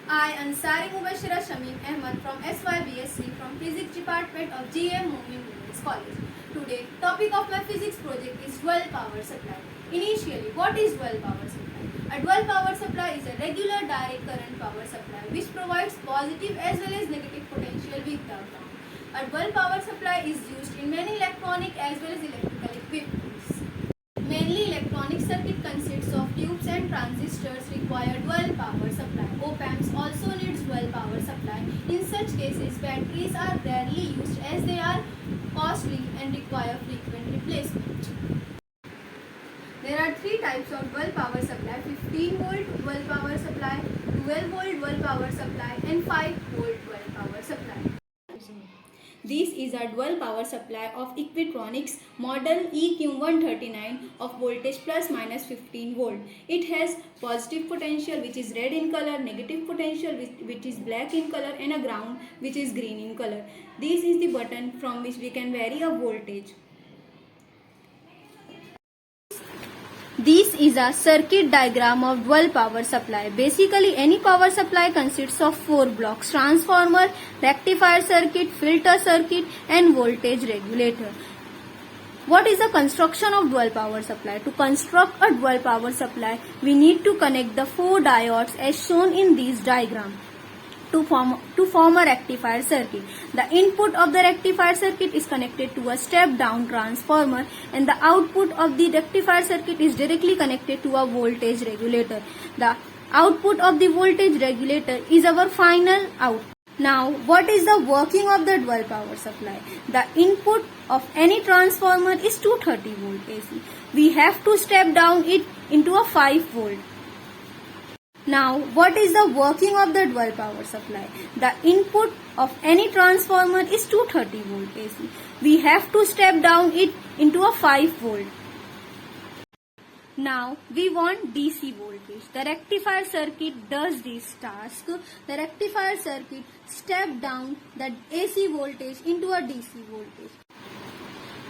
I, Ansari Mubashira Shamim Ahmad from SYBSC from Physics Department of GM Momin Women's College. Today, topic of my physics project is dual power supply. Initially, what is dual power supply? A dual power supply is a regular direct current power supply which provides positive as well as negative potential with the ground. A dual power supply is used in many electronic as well as electrical equipments. Mainly electronic circuit consists of tubes and transistors require dual power supply. Op-amps also needs dual power supply. In such cases, batteries are rarely used as they are costly and require frequent replacement. There are three types of dual power supply: 15 volt dual power supply, 12 volt dual power supply and 5 volt dual power supply. This is a dual power supply of Equatronics model EQ139 of voltage plus minus 15 volt. It has positive potential which is red in color, negative potential which is black in color and a ground which is green in color. This is the button from which we can vary a voltage. This is a circuit diagram of dual power supply. Basically, any power supply consists of 4 blocks: transformer, rectifier circuit, filter circuit and voltage regulator. What is the construction of dual power supply? To construct a dual power supply, we need to connect the 4 diodes as shown in this diagram. To form a rectifier circuit. The input of the rectifier circuit is connected to a step down transformer and the output of the rectifier circuit is directly connected to a voltage regulator. The output of the voltage regulator is our final output. Now, what is the working of the dual power supply? The input of any transformer is 230 volt AC. We have to step down it into a 5 volt. Now, what is the working of the dual power supply? The input of any transformer is 230 volt AC. We have to step down it into a 5 volt. Now, we want DC voltage. The rectifier circuit does this task. The rectifier circuit step down the AC voltage into a DC voltage.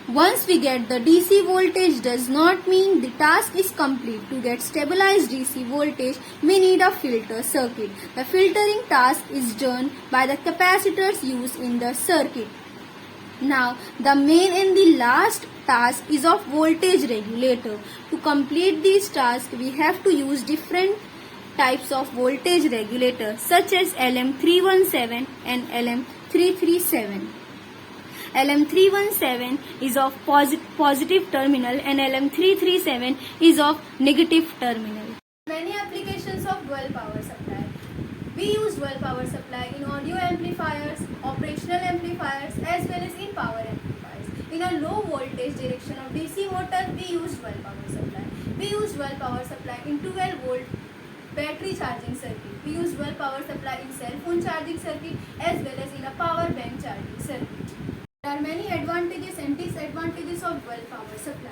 Once we get the DC voltage does not mean the task is complete. To get stabilized DC voltage, we need a filter circuit. The filtering task is done by the capacitors used in the circuit. Now, the main and the last task is of voltage regulator. To complete this task, we have to use different types of voltage regulator such as LM317 and LM337. LM317 is of positive terminal and LM337 is of negative terminal. Many applications of dual power supply. We use dual power supply in audio amplifiers, operational amplifiers as well as in power amplifiers. In a low voltage direction of DC motor, we use dual power supply. We use dual power supply in 12 volt battery charging circuit. We use dual power supply in cell phone charging circuit as well as in a power bank charging circuit. There are many advantages and disadvantages of dual power supply.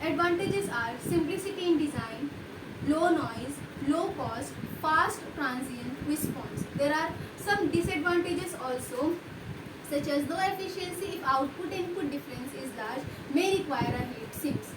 Advantages are simplicity in design, low noise, low cost, fast transient response. There are some disadvantages also, such as low efficiency if output-input difference is large, may require a heat sinks.